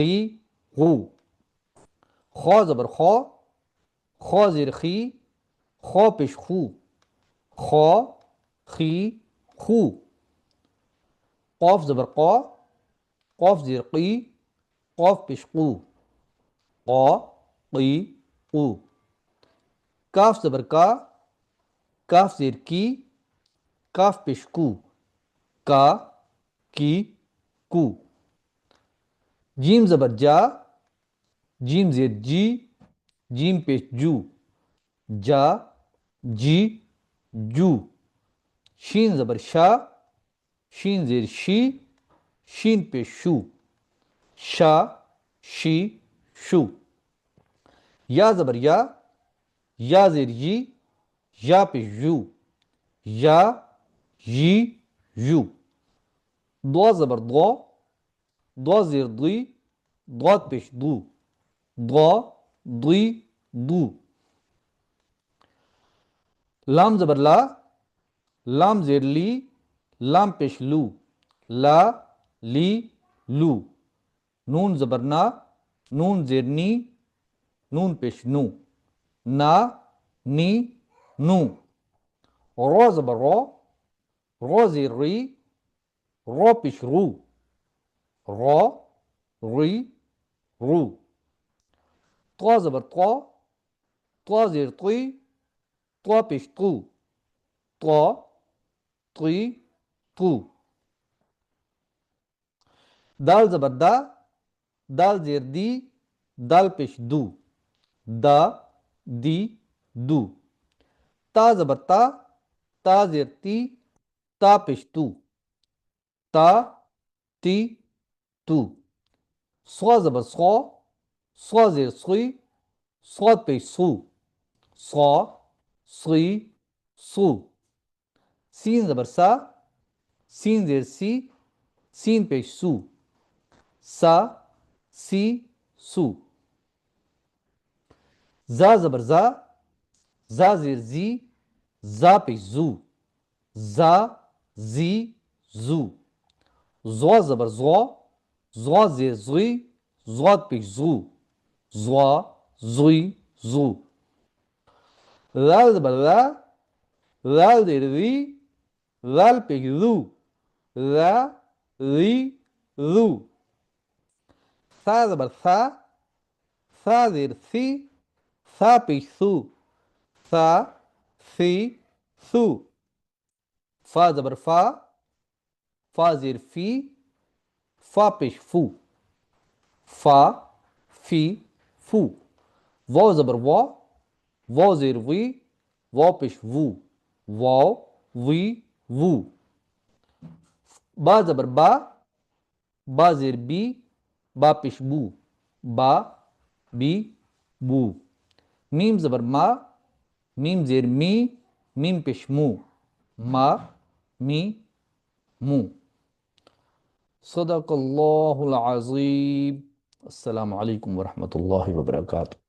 खी खू। खौ ज़बर खौ, खौ ज़ेर खी, खौ पेश खू, खौ खी खू। कौफ ज़बर कौ, कौफ ज़ेर की, कौफ पेश कू, कौ की कू। काफ ज़बर का, काफ ज़ेर की, काफ पेश कू, का की कू। जीम ज़बर जा, जीम ज़ेर जी, जीम पेश जू, जा जी जू। शीन ज़बर शा, शीन ज़ेर शी, शीन पेश शू, शा शी शू। या ज़बर या ज़ेर जी, या पेश यू, या यी यू। दो ज़बर दो ज़ेर दुई, दो पेश दू, दो दुई दू। लाम ज़बर लाम ज़ेर ली, लाम पेश लू, ला ली लू। नून ज़बर ना, नून ज़ेर नी, नून पेश नू, ना नी नू। रो ज़बर रो ज़ेर री, रो पेश रू, रो री रू। तो ज़बर तो ज़ेर तुई, तो पेश तू, तो तुई तू। दाल ज़बर दाल ज़ेर दी, दाल पेश दू, दा दी दू। ता ज़बर ता ज़ेर ती, ता पेश तू, ता ती तू। सौ ज़बर सौ ज़ेर सुई, सौ पेश सू, सौ सुई सू। सीन ज़बर सीन ज़ेर सी, सीन पेश सू, सा सी सू। जा ज़बर जा ज़ेर जी, जा पेश जू, जा जी जू। ज़ो ज़बर ज़ो ज़ेर जुई, ज़ो पेश जू, ज़ो जुई जू। लाल ज़बर लाल ज़ेर री, लाल पेश रू, ला री रू। सा ज़बर सा ज़ेर सी, सा पेश सू, सा सी सू। फा ज़बर फा ज़ेर फी, फा पेश फू, फा फी फू। वाव ज़बर वाव ज़ेर वी, वाव पेश वू, वाव वी वू। बा ज़बर बा ज़ेर बी, बा पेश बू, बा बी बू। मीम ज़बर मीम ज़ेर मी, मीम पेश मू, मा मी मू। सदक़ल्लाहुल अज़ीम। अस्सलामु अलैकुम वरहमतुल्लाहि वबरकातुहू।